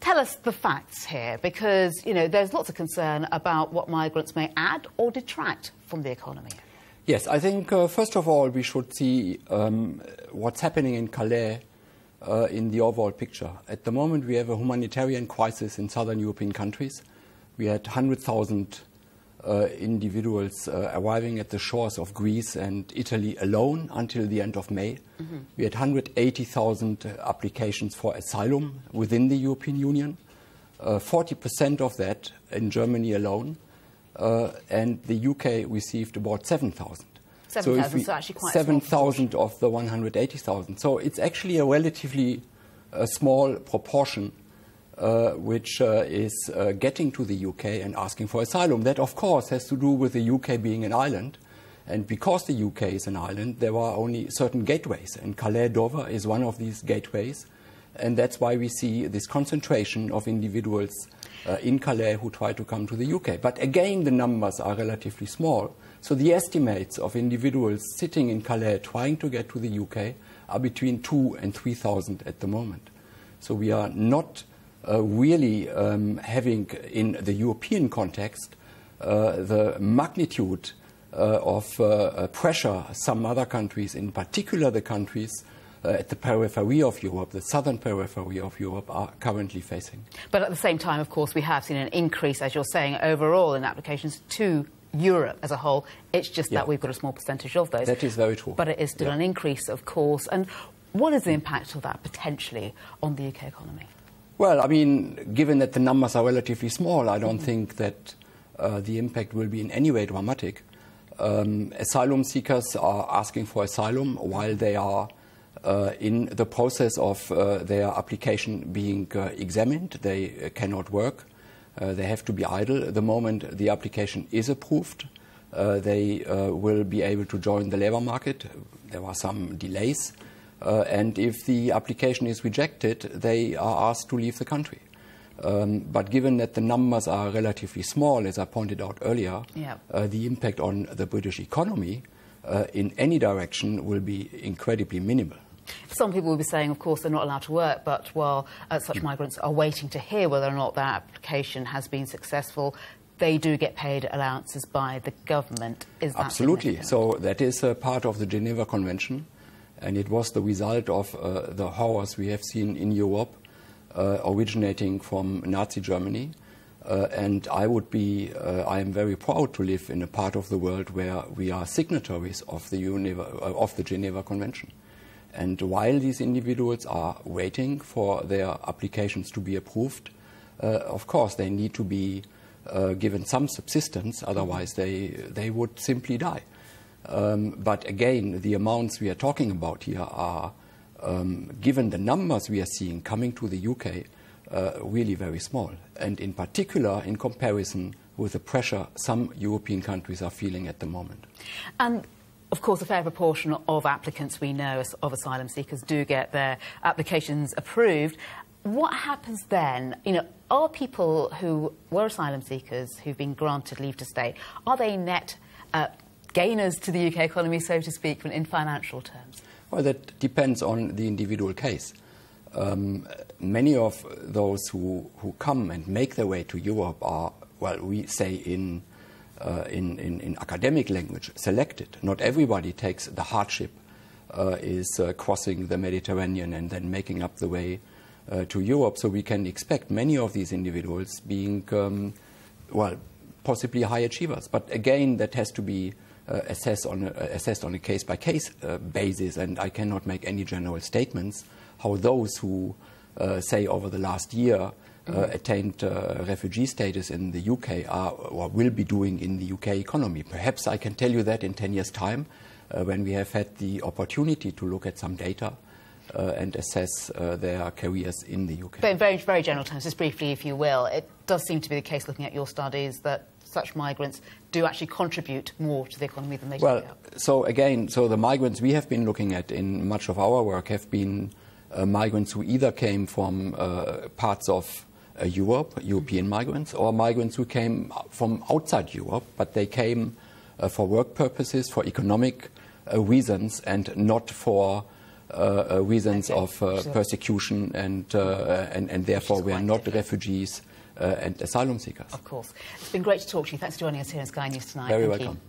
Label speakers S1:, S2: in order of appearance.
S1: tell us the facts here, because, you know, there's lots of concern about what migrants may add or detract from the economy.
S2: Yes, I think, first of all, we should see what's happening in Calais in the overall picture. At the moment, we have a humanitarian crisis in southern European countries. We had 100,000 individuals arriving at the shores of Greece and Italy alone until the end of May. Mm-hmm. We had 180,000 applications for asylum within the European Union, 40% of that in Germany alone, and the UK received about 7,000.
S1: 7,000, so actually quite
S2: 7,000 of the 180,000. So it's actually a relatively small proportion which is getting to the UK and asking for asylum. That, of course, has to do with the UK being an island. And because the UK is an island, there are only certain gateways. And Calais-Dover is one of these gateways. And that's why we see this concentration of individuals in Calais who try to come to the UK. But again, the numbers are relatively small. So the estimates of individuals sitting in Calais trying to get to the UK are between 2,000 and 3,000 at the moment. So we are not really having, in the European context, the magnitude of pressure some other countries, in particular the countries at the periphery of Europe, the southern periphery of Europe, are currently facing.
S1: But at the same time, of course, we have seen an increase, as you're saying, overall in applications to Europe as a whole. It's just that we've got a small percentage of those.
S2: That is very true.
S1: But it is still an increase, of course. And what is the impact of that potentially on the UK economy?
S2: Well, I mean, given that the numbers are relatively small, I don't think that the impact will be in any way dramatic. Asylum seekers are asking for asylum while they are in the process of their application being examined. They cannot work. They have to be idle. The moment the application is approved, they will be able to join the labour market. There are some delays. And if the application is rejected, they are asked to leave the country. But given that the numbers are relatively small, as I pointed out earlier, the impact on the British economy in any direction will be incredibly minimal.
S1: Some people will be saying, of course, they're not allowed to work, but while such migrants are waiting to hear whether or not their application has been successful, they do get paid allowances by the government. Is that
S2: absolutely? So that is a part of the Geneva Convention, and it was the result of the horrors we have seen in Europe, originating from Nazi Germany. And I am very proud to live in a part of the world where we are signatories of the Geneva Convention. And while these individuals are waiting for their applications to be approved, of course they need to be given some subsistence, otherwise they would simply die. But again, the amounts we are talking about here are, given the numbers we are seeing coming to the UK, really very small. And in particular, in comparison with the pressure some European countries are feeling at the moment. And
S1: of course, a fair proportion of applicants we know, of asylum seekers, do get their applications approved. What happens then? You know, are people who were asylum seekers who've been granted leave to stay, are they net gainers to the UK economy, so to speak, in financial terms?
S2: Well, that depends on the individual case. Many of those who come and make their way to Europe are, well, we say in academic language, selected. Not everybody takes the hardship, is crossing the Mediterranean and then making up the way to Europe. So we can expect many of these individuals being, well, possibly high achievers. But again, that has to be assessed on a case-by-case basis, and I cannot make any general statements how those who, say, over the last year, attained refugee status in the UK are or will be doing in the UK economy. Perhaps I can tell you that in 10 years' time, when we have had the opportunity to look at some data and assess their careers in the UK.
S1: But in very, very general terms, just briefly, if you will, it does seem to be the case, looking at your studies, that such migrants do actually contribute more to the economy than they do.
S2: Well, so again, the migrants we have been looking at in much of our work have been migrants who either came from parts of European migrants, or migrants who came from outside Europe, but they came for work purposes, for economic reasons, and not for reasons of persecution, and therefore we are not refugees and asylum seekers.
S1: Of course. It's been great to talk to you. Thanks for joining us here in Sky News tonight.
S2: Very
S1: Thank
S2: welcome.
S1: You.